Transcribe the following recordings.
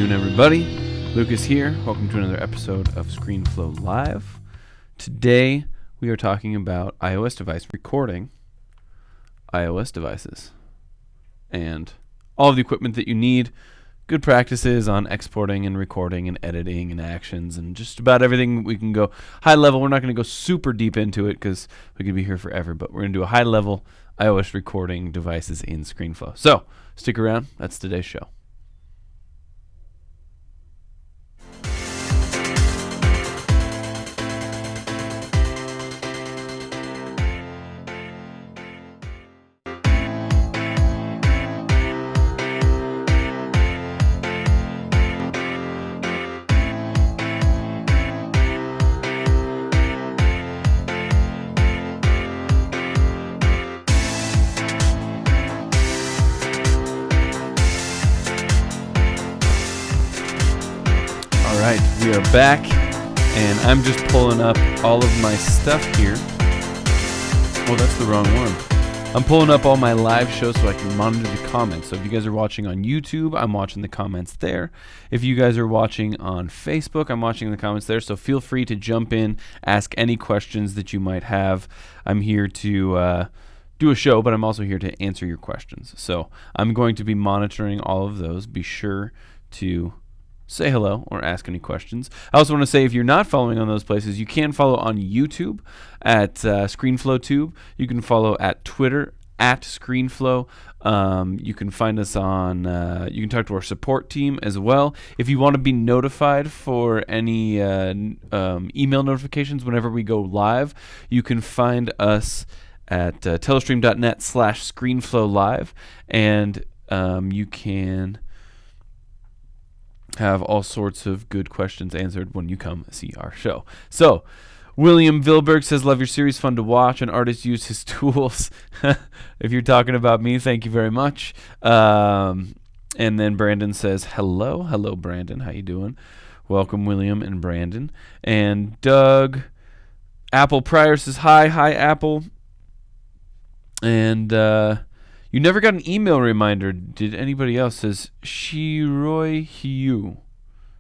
afternoon, everybody. Lucas here. Welcome to another episode of ScreenFlow Live. Today, we are talking about iOS device recording, iOS devices, and all of the equipment that you need, good practices on exporting and recording and editing and actions, and just about everything. We can go high level. We're not going to go super deep into it because we could be here forever, but we're going to do a high level iOS recording devices in ScreenFlow. So, stick around. That's today's show. We are back, and I'm just pulling up all of my stuff here. Oh, that's the wrong one. I'm pulling up all my live shows so I can monitor the comments. So if you guys are watching on YouTube, I'm watching the comments there. If you guys are watching on Facebook, I'm watching the comments there. So feel free to jump in, ask any questions that you might have. I'm here to do a show, but I'm also here to answer your questions. So I'm going to be monitoring all of those. Be sure to say hello or ask any questions. I also want to say, if you're not following on those places, you can follow on YouTube at ScreenFlowTube. You can follow at Twitter at ScreenFlow. You can find us on, you can talk to our support team as well. If you want to be notified for any email notifications whenever we go live, you can find us at telestream.net/ScreenFlowLive, and you can have all sorts of good questions answered when you come see our show. So, William Vilberg says, love your series, fun to watch. An artist use his tools. If you're talking about me, thank you very much. And then Brandon says, hello. Hello, Brandon. How you doing? Welcome, William and Brandon. And Doug Apple Pryor says, hi. Hi, Apple. And you never got an email reminder. Did anybody else? Says Shiroi Hiyu.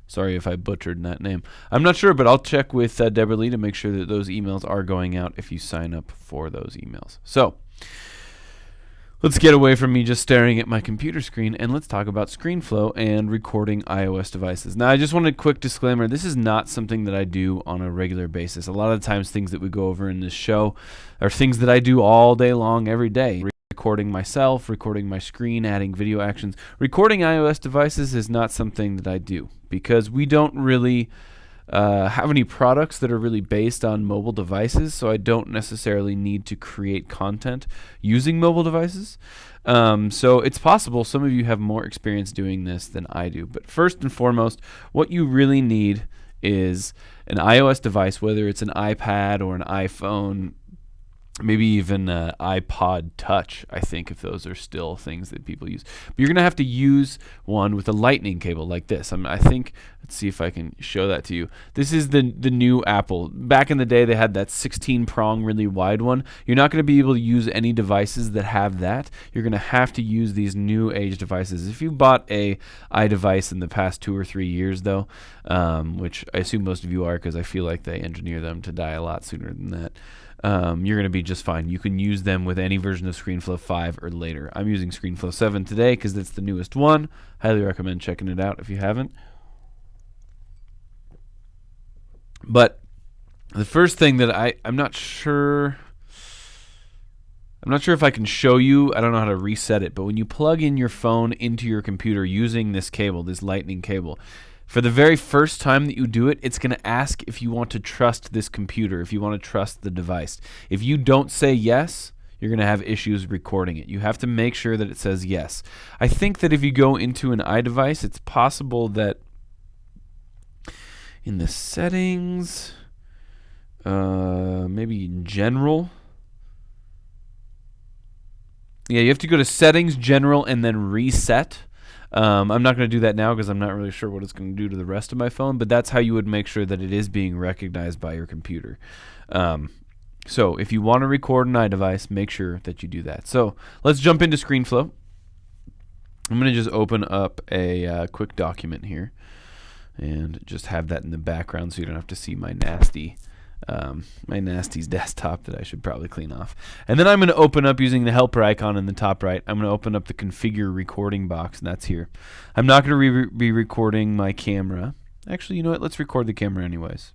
Sorry if I butchered that name. I'm not sure, but I'll check with Deborah Lee to make sure that those emails are going out if you sign up for those emails. So, let's get away from me just staring at my computer screen, and let's talk about ScreenFlow and recording iOS devices. Now, I just want a quick disclaimer. This is not something that I do on a regular basis. A lot of the times, things that we go over in this show are things that I do all day long, every day. Recording myself, recording my screen, adding video actions. Recording iOS devices is not something that I do because we don't really have any products that are really based on mobile devices, so I don't necessarily need to create content using mobile devices. So it's possible some of you have more experience doing this than I do. But first and foremost, what you really need is an iOS device, whether it's an iPad or an iPhone, maybe even iPod Touch, I think, if those are still things that people use. But you're going to have to use one with a lightning cable like this. I think, let's see if I can show that to you. This is the new Apple. Back in the day, they had that 16-prong, really wide one. You're not going to be able to use any devices that have that. You're going to have to use these new age devices. If you bought a iDevice in the past 2 or 3 years, though, which I assume most of you are because I feel like they engineer them to die a lot sooner than that, you're going to be just fine. You can use them with any version of ScreenFlow 5 or later. I'm using ScreenFlow 7 today because it's the newest one. Highly recommend checking it out if you haven't. But the first thing that I'm not sure if I can show you. I don't know how to reset it, but when you plug in your phone into your computer using this cable, this lightning cable, for the very first time that you do it, it's going to ask if you want to trust this computer, if you want to trust the device. If you don't say yes, you're going to have issues recording it. You have to make sure that it says yes. I think that if you go into an iDevice, it's possible that in the settings, maybe in general. Yeah, you have to go to settings, general, and then reset. I'm not going to do that now because I'm not really sure what it's going to do to the rest of my phone, but that's how you would make sure that it is being recognized by your computer. So if you want to record an iDevice, make sure that you do that. So let's jump into ScreenFlow. I'm going to just open up a quick document here and just have that in the background so you don't have to see my nasty's desktop that I should probably clean off. And then I'm going to open up using the helper icon in the top right. I'm going to open up the configure recording box, and that's here. I'm not going to be recording my camera. Actually, you know what? Let's record the camera anyways.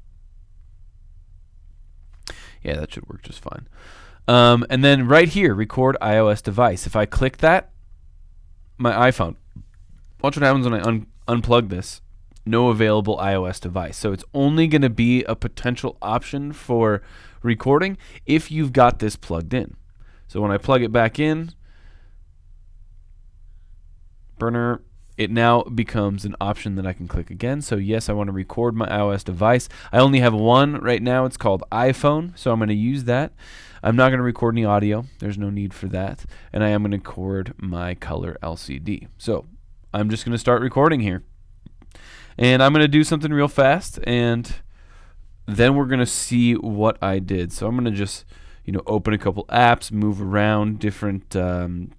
Yeah, that should work just fine. And then right here, record iOS device. If I click that, my iPhone, watch what happens when I unplug this. No available iOS device. So it's only going to be a potential option for recording if you've got this plugged in. So when I plug it back in, burner, it now becomes an option that I can click again. So yes, I want to record my iOS device. I only have one right now. It's called iPhone, so I'm going to use that. I'm not going to record any audio. There's no need for that. And I am going to record my color LCD. So I'm just going to start recording here. And I'm going to do something real fast, and then we're going to see what I did. So I'm going to just, open a couple apps, move around different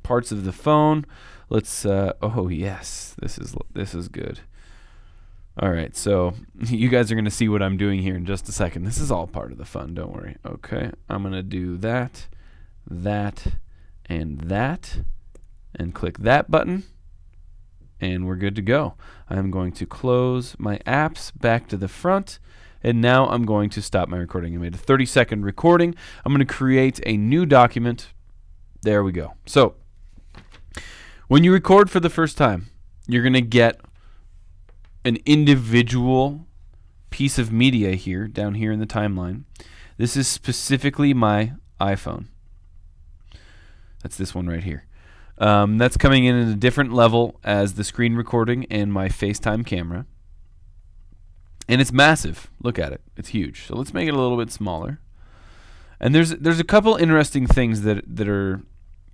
parts of the phone. Let's, oh yes, this is good. All right, so you guys are going to see what I'm doing here in just a second. This is all part of the fun, don't worry. Okay, I'm going to do that, and click that button. And we're good to go. I'm going to close my apps back to the front, and now I'm going to stop my recording. I made a 30-second recording. I'm going to create a new document. There we go. So when you record for the first time, you're going to get an individual piece of media here, down here in the timeline. This is specifically my iPhone. That's this one right here. That's coming in at a different level as the screen recording and my FaceTime camera. And it's massive. Look at it. It's huge. So let's make it a little bit smaller. And there's a couple interesting things that are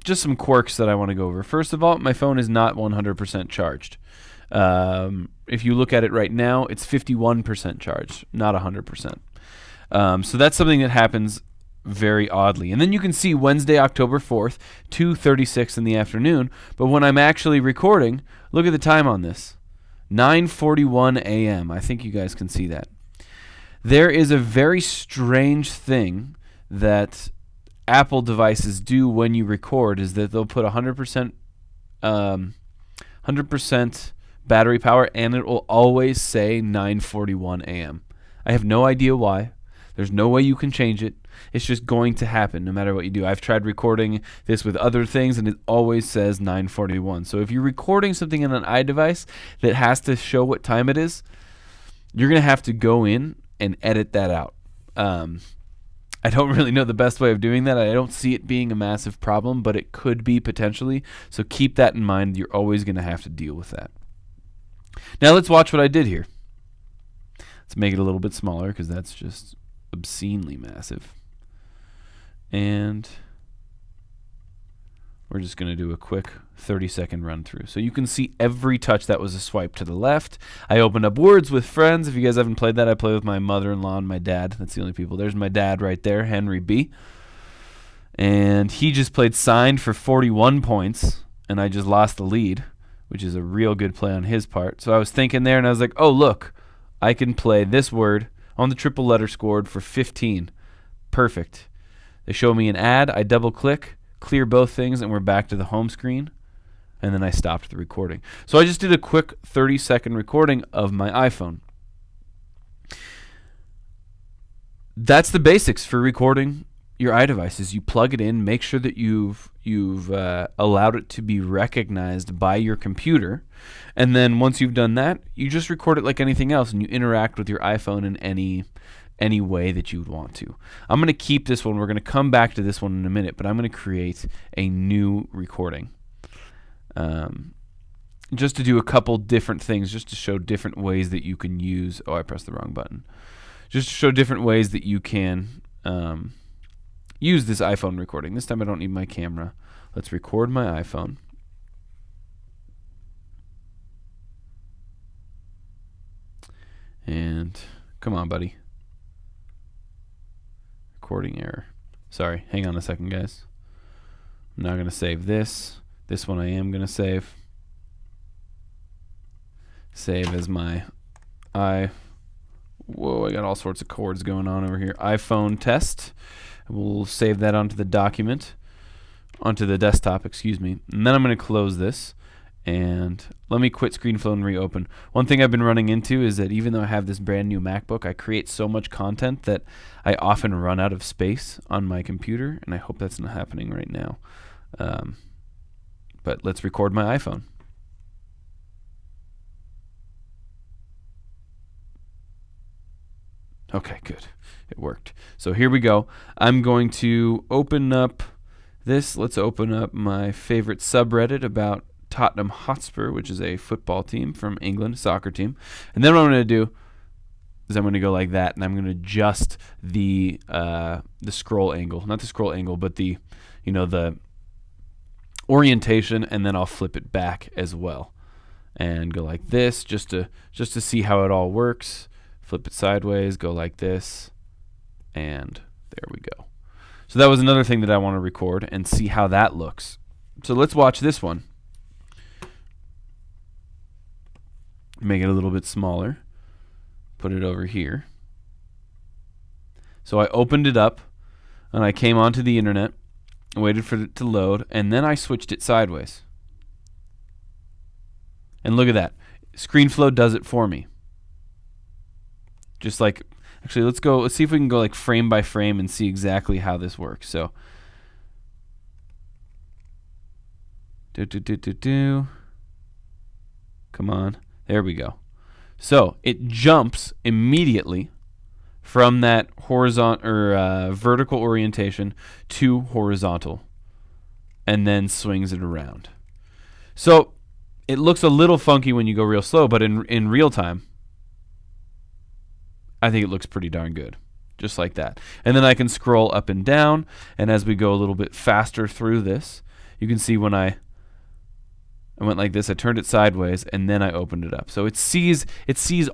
just some quirks that I want to go over. First of all, my phone is not 100% charged. If you look at it right now, it's 51% charged, not 100%. So that's something that happens very oddly. And then you can see Wednesday, October 4th, 2:36 in the afternoon. But when I'm actually recording, look at the time on this. 9:41 a.m. I think you guys can see that. There is a very strange thing that Apple devices do when you record, is that they'll put 100% battery power, and it will always say 9:41 a.m. I have no idea why. There's no way you can change it. It's just going to happen no matter what you do. I've tried recording this with other things, and it always says 9:41. So if you're recording something on an iDevice that has to show what time it is, you're going to have to go in and edit that out. I don't really know the best way of doing that. I don't see it being a massive problem, but it could be potentially. So keep that in mind. You're always going to have to deal with that. Now let's watch what I did here. Let's make it a little bit smaller because that's just obscenely massive. And we're just going to do a quick 30-second run through. So you can see every touch that was a swipe to the left. I opened up Words with Friends. If you guys haven't played that, I play with my mother-in-law and my dad. That's the only people. There's my dad right there, Henry B. And he just played Signed for 41 points, and I just lost the lead, which is a real good play on his part. So I was thinking there, and I was like, oh, look, I can play this word on the triple letter scored for 15. Perfect. They show me an ad. I double-click, clear both things, and we're back to the home screen. And then I stopped the recording. So I just did a quick 30-second recording of my iPhone. That's the basics for recording your iDevices. You plug it in, make sure that you've allowed it to be recognized by your computer, and then once you've done that, you just record it like anything else, and you interact with your iPhone in any way that you would want to. I'm going to keep this one. We're going to come back to this one in a minute, but I'm going to create a new recording. Just to do a couple different things, just to show different ways that you can use. Oh, I pressed the wrong button. Just to show different ways that you can use this iPhone recording. This time I don't need my camera. Let's record my iPhone. And come on, buddy. Recording error. Sorry, hang on a second, guys. I'm not going to save this. This one I am going to save. save as my whoa, I got all sorts of chords going on over here. iPhone test. We'll save that onto the document, onto the desktop, excuse me. And then I'm going to close this. And let me quit ScreenFlow and reopen. One thing I've been running into is that even though I have this brand new MacBook, I create so much content that I often run out of space on my computer, and I hope that's not happening right now. But let's record my iPhone. Okay, good. It worked. So here we go. I'm going to open up this. Let's open up my favorite subreddit about Tottenham Hotspur, which is a football team from England, a soccer team. And then what I'm going to do is I'm going to go like that, and I'm going to adjust the scroll angle. Not the scroll angle, but the orientation, and then I'll flip it back as well. And go like this just to see how it all works. Flip it sideways, go like this, and there we go. So that was another thing that I want to record and see how that looks. So let's watch this one. Make it a little bit smaller. Put it over here. So I opened it up, and I came onto the internet, waited for it to load, and then I switched it sideways. And look at that. ScreenFlow does it for me. Just like, actually, let's see if we can go like frame by frame and see exactly how this works. So, come on, there we go. So it jumps immediately from that horizontal or vertical orientation to horizontal, and then swings it around. So it looks a little funky when you go real slow, but in real time, I think it looks pretty darn good, just like that. And then I can scroll up and down, and as we go a little bit faster through this, you can see when I went like this, I turned it sideways, and then I opened it up. So it sees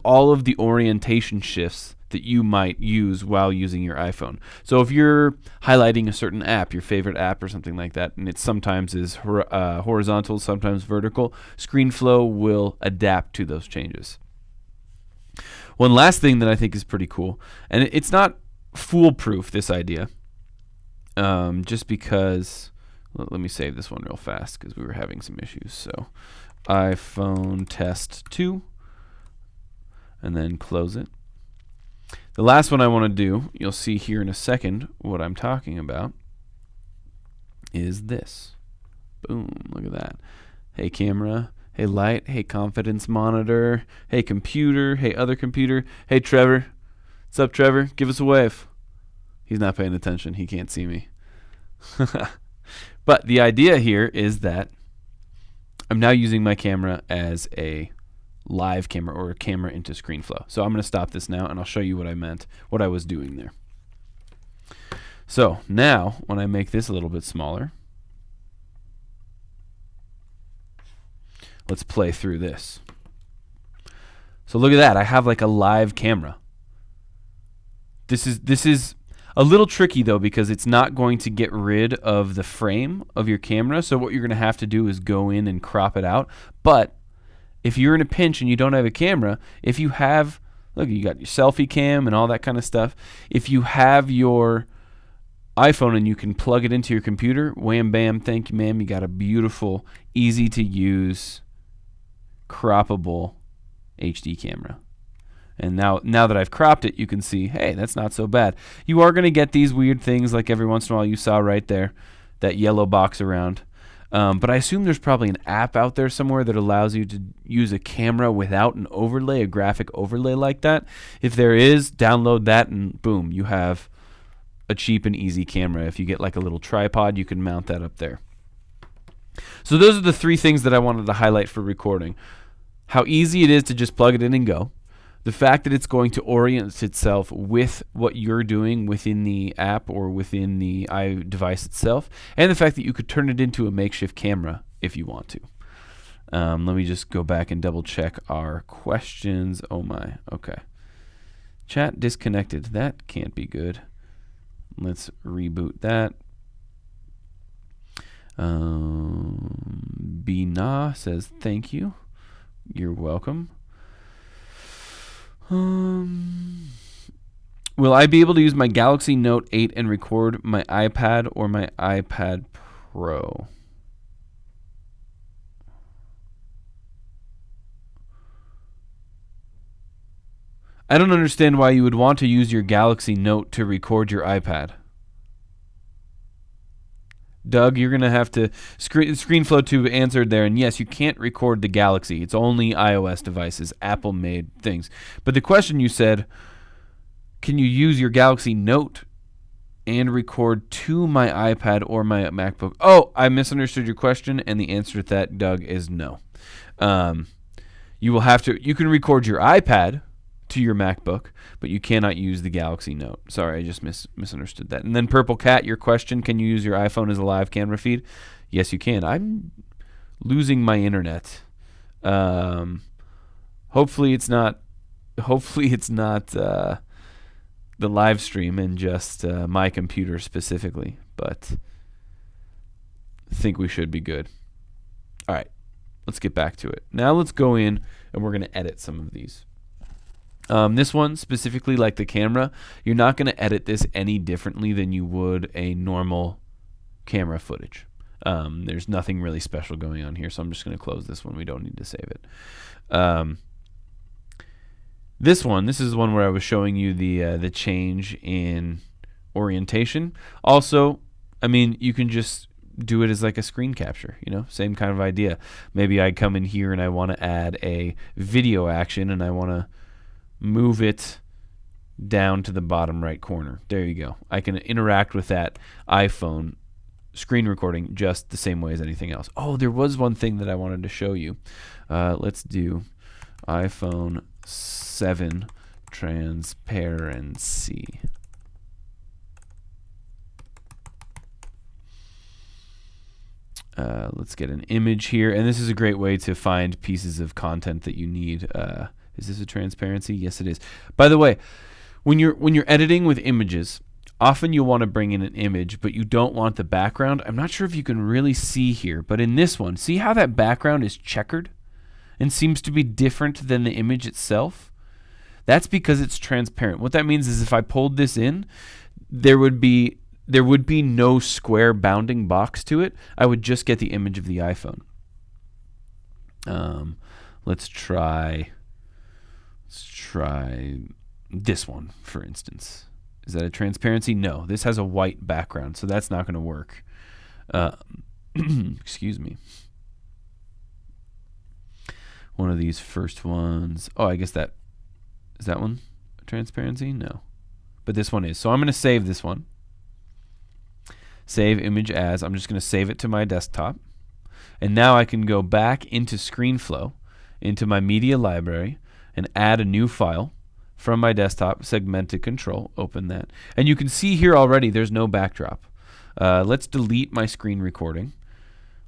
all of the orientation shifts that you might use while using your iPhone. So if you're highlighting a certain app, your favorite app or something like that, and it sometimes is horizontal, sometimes vertical, ScreenFlow will adapt to those changes. One last thing that I think is pretty cool, and it's not foolproof, this idea, just because, let me save this one real fast because we were having some issues. So iPhone test 2, and then close it. The last one I want to do, you'll see here in a second what I'm talking about, is this. Boom, look at that. Hey camera. Hey light, hey confidence monitor, hey computer, hey other computer, hey Trevor. What's up, Trevor? Give us a wave. He's not paying attention. He can't see me. But the idea here is that I'm now using my camera as a live camera or a camera into ScreenFlow. So I'm going to stop this now, and I'll show you what I meant, what I was doing there. So now when I make this a little bit smaller, let's play through this. So look at that. I have like a live camera. This is a little tricky though, because it's not going to get rid of the frame of your camera. So what you're going to have to do is go in and crop it out. But if you're in a pinch and you don't have a camera, if you have, look, you got your selfie cam and all that kind of stuff. If you have your iPhone and you can plug it into your computer, wham bam, thank you ma'am, you got a beautiful, easy to use, croppable HD camera. And now that I've cropped it, you can see, hey, that's not so bad. You are going to get these weird things like every once in a while you saw right there, that yellow box around. But I assume there's probably an app out there somewhere that allows you to use a camera without an overlay, a graphic overlay like that. If there is, download that and boom, you have a cheap and easy camera. If you get like a little tripod, you can mount that up there. So those are the three things that I wanted to highlight for recording. How easy it is to just plug it in and go. The fact that it's going to orient itself with what you're doing within the app or within the device itself. And the fact that you could turn it into a makeshift camera if you want to. Let me just go back and double check our questions. Oh my, okay. Chat disconnected. That can't be good. Let's reboot that. Bina says thank you. You're welcome. Will I be able to use my Galaxy Note 8 and record my iPad or my iPad Pro? I don't understand why you would want to use your Galaxy Note to record your iPad. Doug, you're going to have to... ScreenFlow 2 answered there, and yes, you can't record the Galaxy. It's only iOS devices, Apple-made things. But the question you said, can you use your Galaxy Note and record to my iPad or my MacBook? Oh, I misunderstood your question, and the answer to that, Doug, is no. You will have to... You can record your iPad to your MacBook, but you cannot use the Galaxy Note. Sorry, I just misunderstood that. And then Purple Cat, your question, can you use your iPhone as a live camera feed? Yes, you can. I'm losing my internet. Hopefully it's not the live stream and just my computer specifically, but I think we should be good. All right, let's get back to it. Now let's go in and we're going to edit some of these. This one, specifically like the camera, you're not going to edit this any differently than you would a normal camera footage. There's nothing really special going on here, so I'm just going to close this one. We don't need to save it. This is one where I was showing you the change in orientation. Also, I mean, you can just do it as like a screen capture, same kind of idea. Maybe I come in here and I want to add a video action and I want to move it down to the bottom right corner. There you go. I can interact with that iPhone screen recording just the same way as anything else. Oh, there was one thing that I wanted to show you. Let's do iPhone 7 transparency. Let's get an image here, and this is a great way to find pieces of content that you need. Is this a transparency? Yes, it is. By the way, when you're editing with images, often you'll want to bring in an image, but you don't want the background. I'm not sure if you can really see here, but in this one, see how that background is checkered and seems to be different than the image itself? That's because it's transparent. What that means is if I pulled this in, there would be no square bounding box to it. I would just get the image of the iPhone. Let's try this one, for instance. Is that a transparency? No. This has a white background, so that's not going to work. Excuse me. One of these first ones. Oh, I guess is that one a transparency? No. But this one is. So I'm going to save this one. Save image as. I'm just going to save it to my desktop. And now I can go back into ScreenFlow, into my media library, and add a new file from my desktop, segmented control, open that. And you can see here already there's no backdrop. Let's delete my screen recording.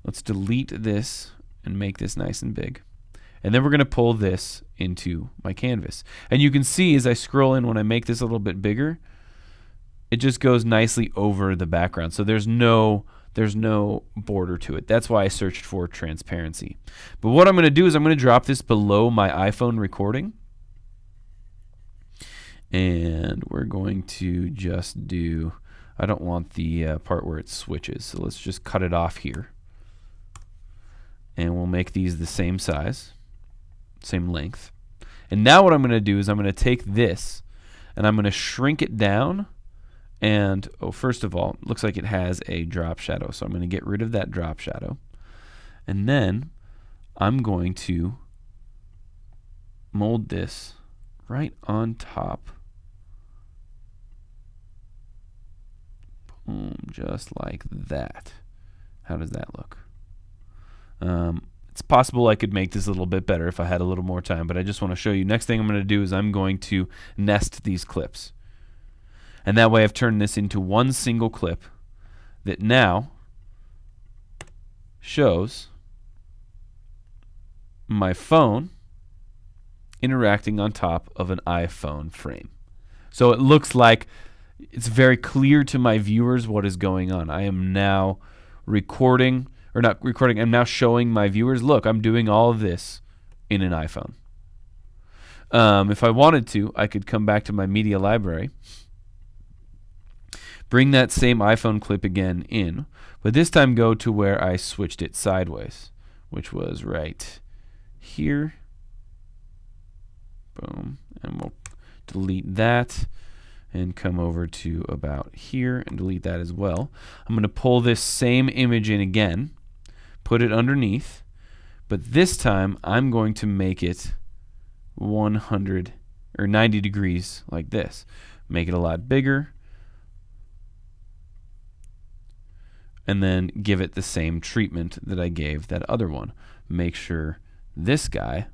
Let's delete this and make this nice and big. And then we're going to pull this into my canvas. And you can see as I scroll in, when I make this a little bit bigger, it just goes nicely over the background. So there's no border to it. That's why I searched for transparency. But what I'm going to do is I'm going to drop this below my iPhone recording. And we're going to just do, I don't want the part where it switches, so let's just cut it off here. And we'll make these the same size, same length. And now what I'm going to do is I'm going to take this and I'm going to shrink it down. And, first of all, it looks like it has a drop shadow, so I'm going to get rid of that drop shadow. And then I'm going to mold this right on top. Boom, just like that. How does that look? It's possible I could make this a little bit better if I had a little more time, but I just want to show you. Next thing I'm going to do is I'm going to nest these clips. And that way I've turned this into one single clip that now shows my phone interacting on top of an iPhone frame. So it looks like it's very clear to my viewers what is going on. I am now recording, or not recording, I'm now showing my viewers, look, I'm doing all of this in an iPhone. If I wanted to, I could come back to my media library, bring that same iPhone clip again in, but this time go to where I switched it sideways, which was right here. Boom. And we'll delete that and come over to about here and delete that as well. I'm going to pull this same image in again, put it underneath, but this time I'm going to make it 100 or 90 degrees like this. Make it a lot bigger, and then give it the same treatment that I gave that other one. Make sure this guy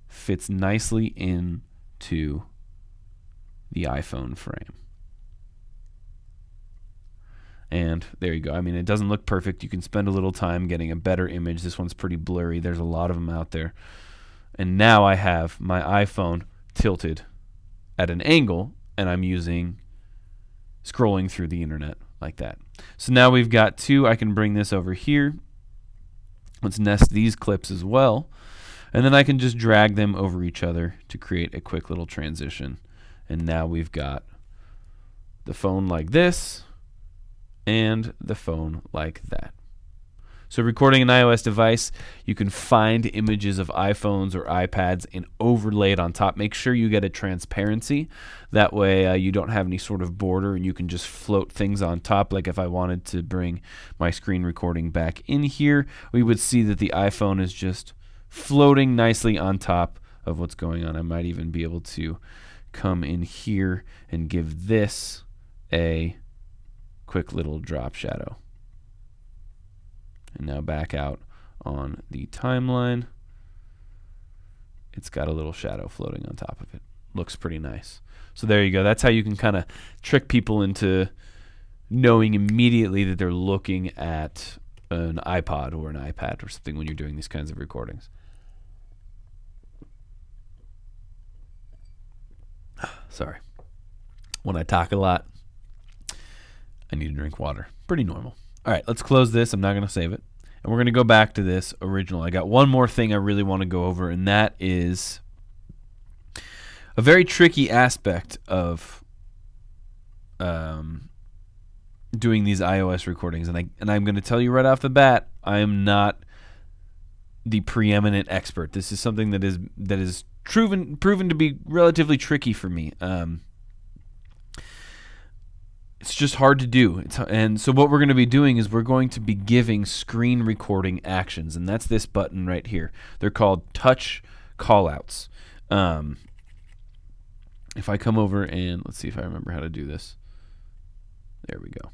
fits nicely into the iPhone frame. And there you go. I mean, it doesn't look perfect. You can spend a little time getting a better image. This one's pretty blurry. There's a lot of them out there. And now I have my iPhone tilted at an angle, and I'm scrolling through the internet like that. So now we've got two. I can bring this over here. Let's nest these clips as well. And then I can just drag them over each other to create a quick little transition. And now we've got the phone like this and the phone like that. So recording an iOS device, you can find images of iPhones or iPads and overlay it on top. Make sure you get a transparency. That way you don't have any sort of border and you can just float things on top. Like if I wanted to bring my screen recording back in here, we would see that the iPhone is just floating nicely on top of what's going on. I might even be able to come in here and give this a quick little drop shadow. And now back out on the timeline. It's got a little shadow floating on top of it. Looks pretty nice. So there you go. That's how you can kind of trick people into knowing immediately that they're looking at an iPod or an iPad or something when you're doing these kinds of recordings. Sorry. When I talk a lot, I need to drink water. Pretty normal. All right, let's close this. I'm not going to save it. And we're going to go back to this original. I got one more thing I really want to go over, and that is a very tricky aspect of doing these iOS recordings. And I'm going to tell you right off the bat, I am not the preeminent expert. This is something that is proven to be relatively tricky for me. It's just hard to do. And so what we're going to be doing is we're going to be giving screen recording actions, and that's this button right here. They're called touch callouts. If I come over and let's see if I remember how to do this. There we go.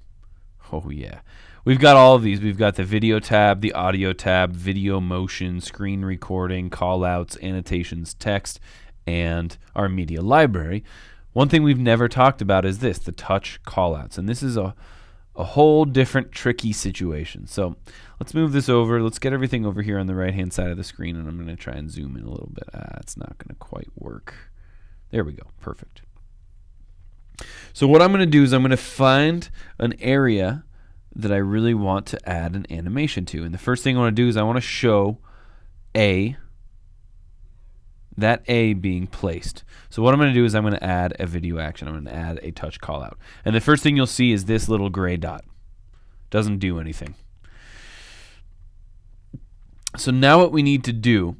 Oh yeah. We've got all of these. We've got the video tab, the audio tab, video motion, screen recording, callouts, annotations, text, and our media library. One thing we've never talked about is this, the touch callouts. And this is a whole different tricky situation. So let's move this over. Let's get everything over here on the right-hand side of the screen, and I'm going to try and zoom in a little bit. It's not going to quite work. There we go. Perfect. So what I'm going to do is I'm going to find an area that I really want to add an animation to. And the first thing I want to do is I want to show that A being placed. So what I'm going to do is I'm going to add a video action. I'm going to add a touch callout. And the first thing you'll see is this little gray dot. Doesn't do anything. So now what we need to do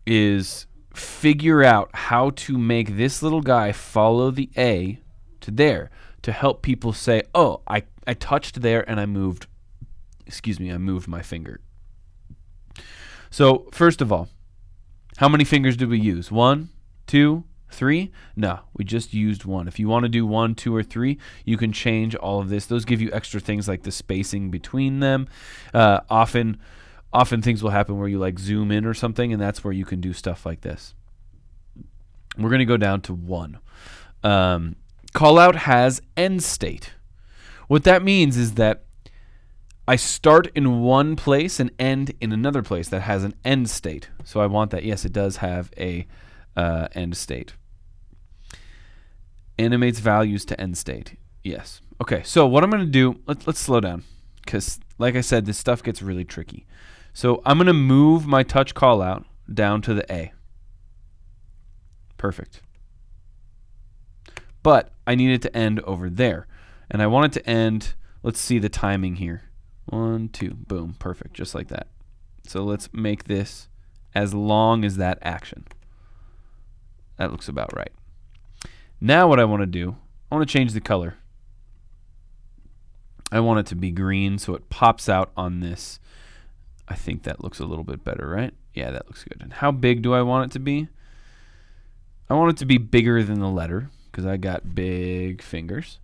is figure out how to make this little guy follow the A to there to help people say, oh, I touched there and I moved my finger. So first of all, how many fingers did we use? 1, 2, 3? No, we just used 1. If you want to do 1, 2, or 3, you can change all of this. Those give you extra things like the spacing between them. Often things will happen where you like zoom in or something, and that's where you can do stuff like this. We're going to go down to 1. Callout has end state. What that means is that I start in one place and end in another place that has an end state. So I want that. Yes, it does have a end state. Animates values to end state. Yes. Okay, so what I'm going to do, let's slow down because, like I said, this stuff gets really tricky. So I'm going to move my touch callout down to the A. Perfect. But I need it to end over there. And I want it to end, let's see the timing here. 1, 2, boom, perfect, just like that. So let's make this as long as that action. That looks about right. Now what I want to do, I want to change the color. I want it to be green so it pops out on this. I think that looks a little bit better, right? Yeah, that looks good. And how big do I want it to be? I want it to be bigger than the letter because I got big fingers.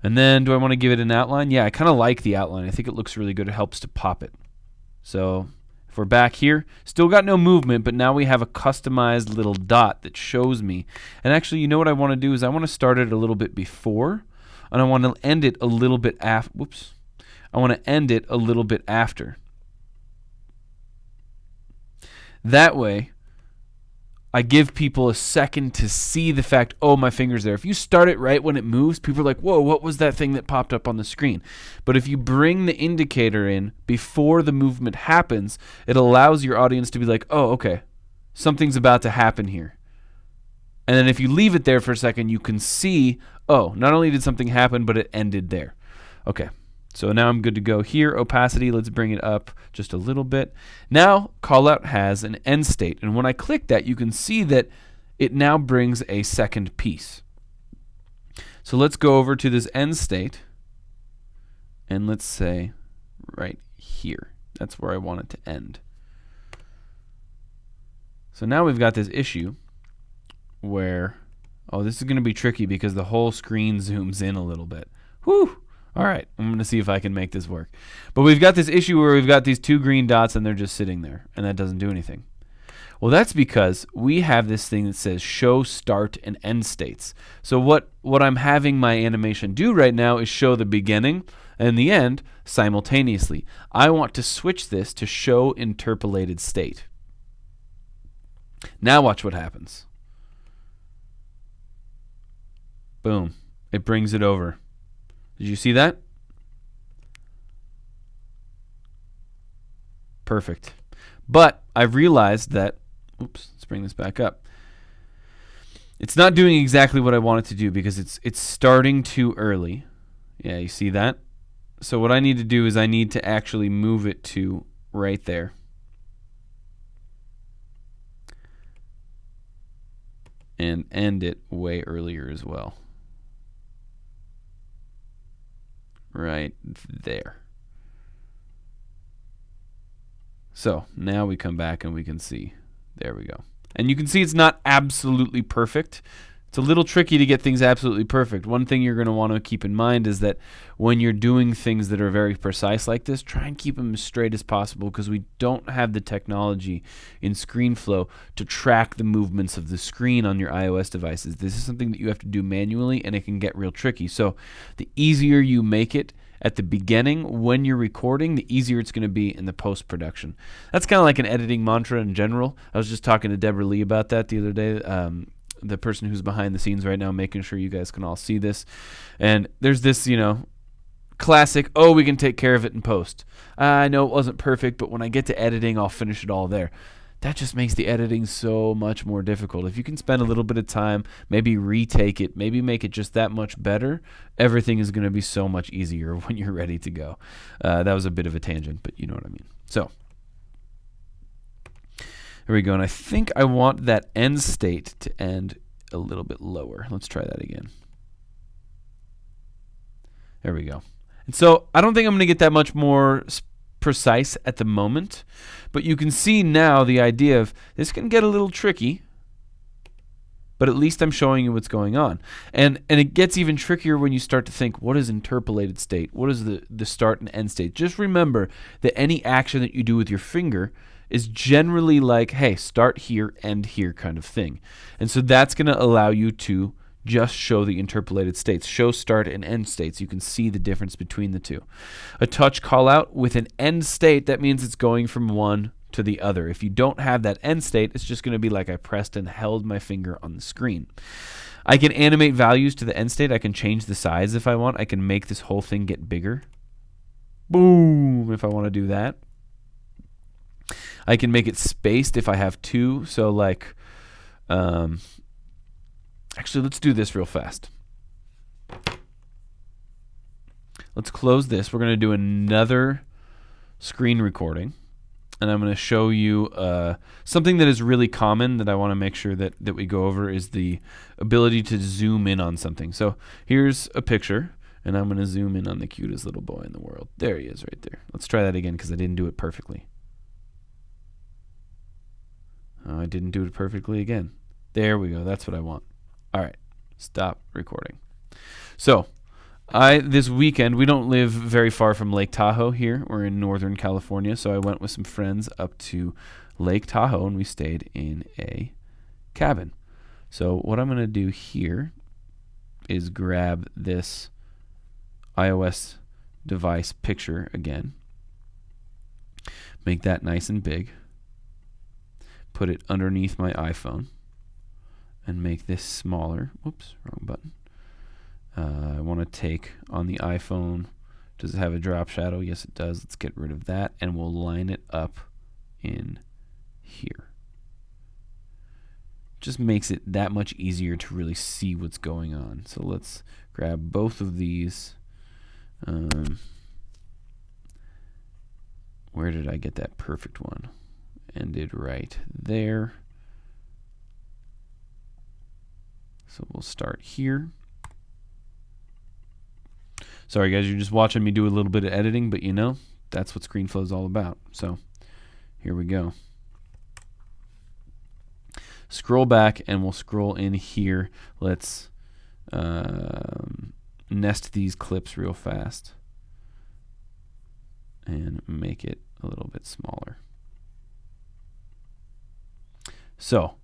And then do I want to give it an outline? Yeah, I kind of like the outline. I think it looks really good. It helps to pop it. So if we're back here, still got no movement, but now we have a customized little dot that shows me. And actually, you know what I want to do is I want to start it a little bit before, and I want to end it a little bit after. Whoops. I want to end it a little bit after. That way, I give people a second to see the fact, oh, my finger's there. If you start it right when it moves, people are like, whoa, what was that thing that popped up on the screen? But if you bring the indicator in before the movement happens, it allows your audience to be like, oh, okay, something's about to happen here. And then if you leave it there for a second, you can see, oh, not only did something happen, but it ended there. Okay. So now I'm good to go here. Opacity, let's bring it up just a little bit. Now, callout has an end state. And when I click that, you can see that it now brings a second piece. So let's go over to this end state. And let's say right here. That's where I want it to end. So now we've got this issue where, oh, this is going to be tricky because the whole screen zooms in a little bit. Whew! All right, I'm going to see if I can make this work. But we've got this issue where we've got these two green dots and they're just sitting there, and that doesn't do anything. Well, that's because we have this thing that says show start and end states. So what I'm having my animation do right now is show the beginning and the end simultaneously. I want to switch this to show interpolated state. Now watch what happens. Boom. It brings it over. Did you see that? Perfect. But I've realized that, oops, let's bring this back up. It's not doing exactly what I want it to do because it's starting too early. Yeah, you see that? So what I need to do is I need to actually move it to right there. And end it way earlier as well. Right there. So now we come back and we can see. There we go. And you can see it's not absolutely perfect. It's a little tricky to get things absolutely perfect. One thing you're going to want to keep in mind is that when you're doing things that are very precise like this, try and keep them as straight as possible because we don't have the technology in ScreenFlow to track the movements of the screen on your iOS devices. This is something that you have to do manually, and it can get real tricky. So the easier you make it at the beginning when you're recording, the easier it's going to be in the post-production. That's kind of like an editing mantra in general. I was just talking to Deborah Lee about that the other day. The person who's behind the scenes right now, making sure you guys can all see this. And there's this, classic, oh, we can take care of it in post. I know it wasn't perfect, but when I get to editing, I'll finish it all there. That just makes the editing so much more difficult. If you can spend a little bit of time, maybe retake it, maybe make it just that much better, everything is going to be so much easier when you're ready to go. That was a bit of a tangent, but you know what I mean. So there we go. And I think I want that end state to end a little bit lower. Let's try that again. There we go. And so I don't think I'm going to get that much more precise at the moment, but you can see now the idea of this can get a little tricky, but at least I'm showing you what's going on. And it gets even trickier when you start to think, what is interpolated state? What is the start and end state? Just remember that any action that you do with your finger is generally like, hey, start here, end here kind of thing. And so that's going to allow you to just show the interpolated states. Show start and end states. You can see the difference between the two. A touch call out with an end state, that means it's going from one to the other. If you don't have that end state, it's just going to be like I pressed and held my finger on the screen. I can animate values to the end state. I can change the size if I want. I can make this whole thing get bigger. Boom, if I want to do that. I can make it spaced if I have two. So like Actually, let's do this real fast. Let's close this. We're going to do another screen recording. And I'm going to show you something that is really common that I want to make sure that we go over is the ability to zoom in on something. So here's a picture, and I'm going to zoom in on the cutest little boy in the world. There he is right there. Let's try that again because I didn't do it perfectly. Oh, I didn't do it perfectly again. There we go. That's what I want. All right. Stop recording. So this weekend, we don't live very far from Lake Tahoe here. We're in Northern California, so I went with some friends up to Lake Tahoe, and we stayed in a cabin. So what I'm going to do here is grab this iOS device picture again, make that nice and big, put it underneath my iPhone, and make this smaller. Whoops, wrong button. I want to take on the iPhone. Does it have a drop shadow? Yes, it does. Let's get rid of that, and we'll line it up in here. Just makes it that much easier to really see what's going on. So let's grab both of these. Where did I get that perfect one? Ended right there. So we'll start here. Sorry guys, you're just watching me do a little bit of editing, but you know, that's what ScreenFlow is all about. So here we go. Scroll back and we'll scroll in here. Let's nest these clips real fast and make it a little bit smaller. So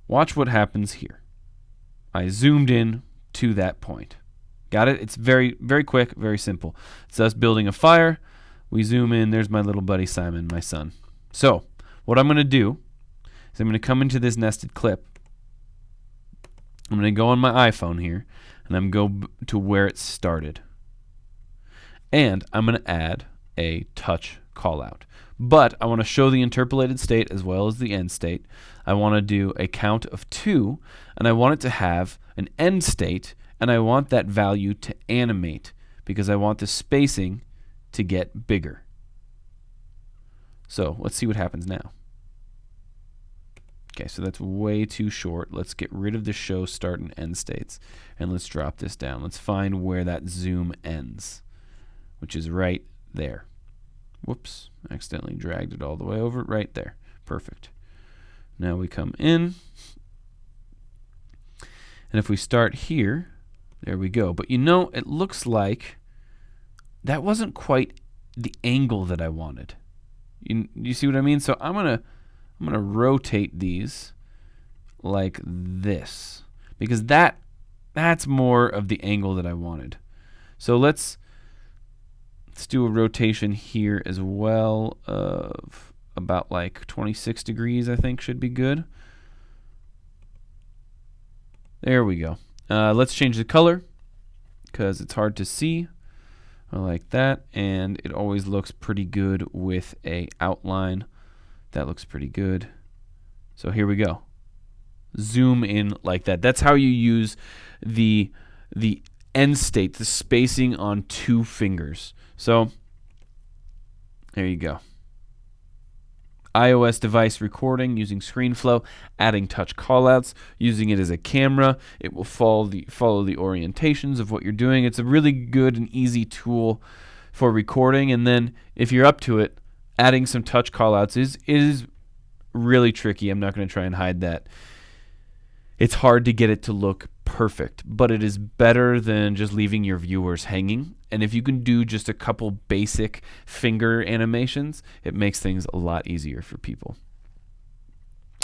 watch what happens here. I zoomed in to that point. Got it? It's very, very quick, very simple. It's us building a fire. We zoom in. There's my little buddy Simon, my son. So what I'm going to do is I'm going to come into this nested clip. I'm going to go on my iPhone here, and I'm going to go to where it started. And I'm going to add a touch callout. But I want to show the interpolated state as well as the end state. I want to do a count of 2, and I want it to have an end state, and I want that value to animate because I want the spacing to get bigger. So let's see what happens now. Okay, so that's way too short. Let's get rid of the show start and end states, and let's drop this down. Let's find where that zoom ends, which is right there. Whoops, accidentally dragged it all the way over. Right there. Perfect. Now we come in, and if we start here, there we go. But you know, it looks like that wasn't quite the angle that I wanted. You see what I mean? So I'm gonna rotate these like this because that's more of the angle that I wanted. So let's do a rotation here as well of about like 26 degrees, I think should be good. There we go. Let's change the color because it's hard to see. I like that, and it always looks pretty good with a outline. That looks pretty good. So here we go. Zoom in like that. That's how you use the end state, the spacing on 2 fingers. So there you go. iOS device recording using ScreenFlow, adding touch callouts, using it as a camera. It will follow the orientations of what you're doing. It's a really good and easy tool for recording. And then if you're up to it, adding some touch callouts is really tricky. I'm not going to try and hide that. It's hard to get it to look perfect, but it is better than just leaving your viewers hanging. And if you can do just a couple basic finger animations, it makes things a lot easier for people.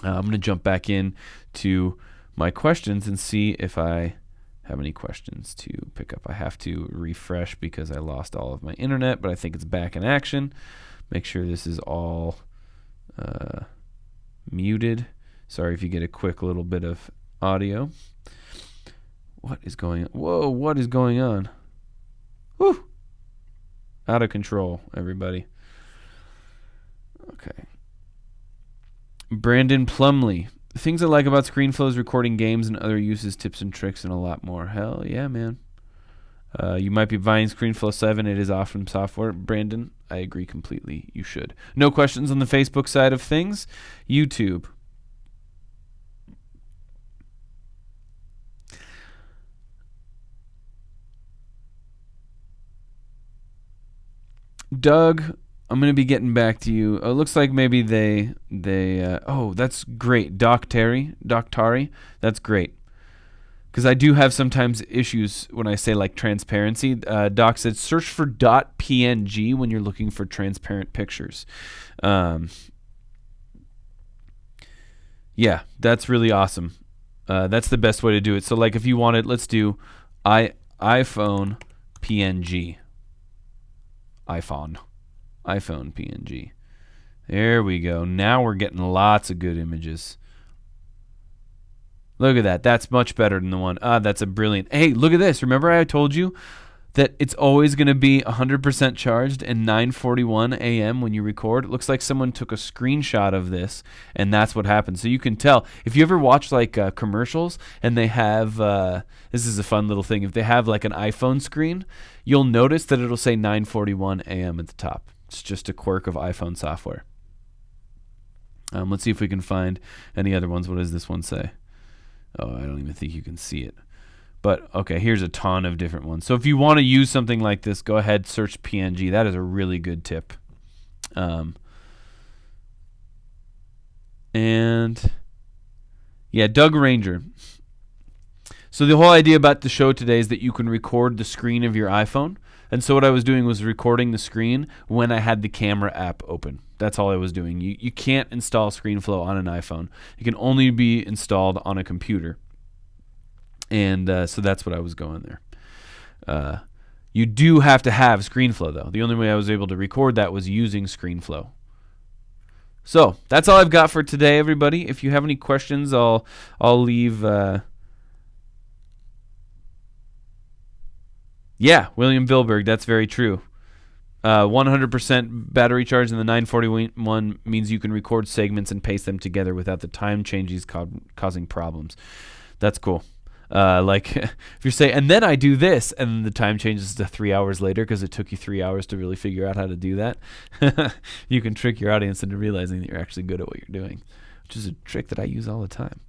I'm going to jump back in to my questions and see if I have any questions to pick up. I have to refresh because I lost all of my internet, but I think it's back in action. Make sure this is all muted. Sorry if you get a quick little bit of audio. What is going on? Whoa, what is going on? Whew. Out of control, everybody. Okay. Brandon Plumley Things I like about ScreenFlow is recording games and other uses, tips and tricks, and a lot more. Hell yeah, man. You might be buying ScreenFlow 7. It is awesome software. Brandon, I agree completely. You should. No questions on the Facebook side of things. YouTube. Doug, I'm going to be getting back to you. It looks like maybe they oh, that's great. Doc Tari, that's great. Because I do have sometimes issues when I say like transparency. Doc said search for .png when you're looking for transparent pictures. Yeah, that's really awesome. That's the best way to do it. So like if you wanted, let's do iPhone PNG. iPhone PNG. There we go. Now we're getting lots of good images. Look at that. That's much better than the one. That's a brilliant. Hey, look at this. Remember I told you that it's always going to be 100% charged and 9:41 a.m. when you record? It looks like someone took a screenshot of this, and that's what happened. So you can tell. If you ever watch like commercials and they have, this is a fun little thing, if they have like an iPhone screen, you'll notice that it'll say 9:41 a.m. at the top. It's just a quirk of iPhone software. Let's see if we can find any other ones. What does this one say? Oh, I don't even think you can see it. But, okay, here's a ton of different ones. So if you want to use something like this, go ahead, search PNG. That is a really good tip. And, yeah, Doug Ranger. So the whole idea about the show today is that you can record the screen of your iPhone. And so what I was doing was recording the screen when I had the camera app open. That's all I was doing. You can't install ScreenFlow on an iPhone. It can only be installed on a computer. And so that's what I was going there. You do have to have ScreenFlow, though. The only way I was able to record that was using ScreenFlow. So that's all I've got for today, everybody. If you have any questions, I'll leave... Yeah, William Bilberg, that's very true. 100% battery charge in the 941 means you can record segments and paste them together without the time changes causing problems. That's cool. Like if you're saying, and then I do this, and then the time changes to 3 hours later because it took you 3 hours to really figure out how to do that, you can trick your audience into realizing that you're actually good at what you're doing, which is a trick that I use all the time.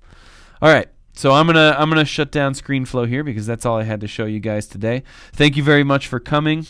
All right. So I'm gonna shut down ScreenFlow here because that's all I had to show you guys today. Thank you very much for coming.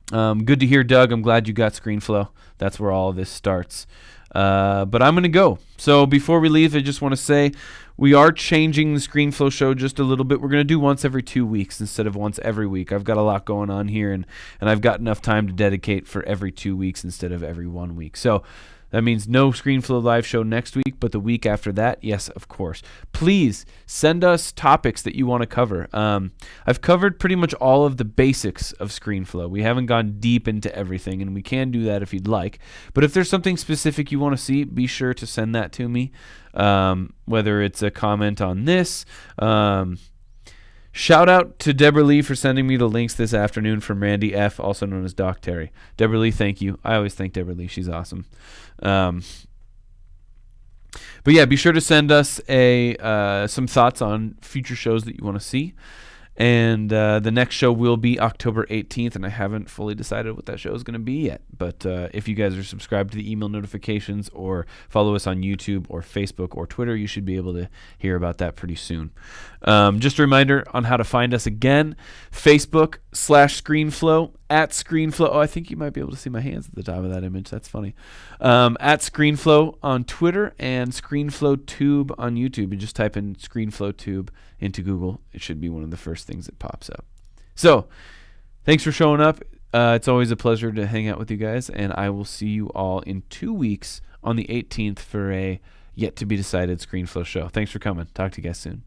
Good to hear, Doug. I'm glad you got ScreenFlow. That's where all of this starts. But I'm gonna go. So before we leave, I just want to say we are changing the ScreenFlow show just a little bit. We're gonna do once every 2 weeks instead of once every week. I've got a lot going on here, and I've got enough time to dedicate for every 2 weeks instead of every 1 week. So that means no ScreenFlow Live show next week, but the week after that, yes, of course. Please send us topics that you want to cover. I've covered pretty much all of the basics of ScreenFlow. We haven't gone deep into everything, and we can do that if you'd like. But if there's something specific you want to see, be sure to send that to me, whether it's a comment on this. Shout out to Deborah Lee for sending me the links this afternoon from Randy F., also known as Doc Terry. Deborah Lee, thank you. I always thank Deborah Lee. She's awesome. But yeah, be sure to send us some thoughts on future shows that you want to see. And the next show will be October 18th, and I haven't fully decided what that show is going to be yet. But if you guys are subscribed to the email notifications or follow us on YouTube or Facebook or Twitter, you should be able to hear about that pretty soon. Just a reminder on how to find us again. Facebook/ScreenFlow, @ScreenFlow. Oh, I think you might be able to see my hands at the top of that image. That's funny. @ScreenFlow on Twitter and ScreenFlow Tube on YouTube. You just type in ScreenFlow Tube into Google. It should be one of the first things that pops up. So, thanks for showing up. It's always a pleasure to hang out with you guys, and I will see you all in 2 weeks on the 18th for a yet-to-be-decided ScreenFlow show. Thanks for coming. Talk to you guys soon.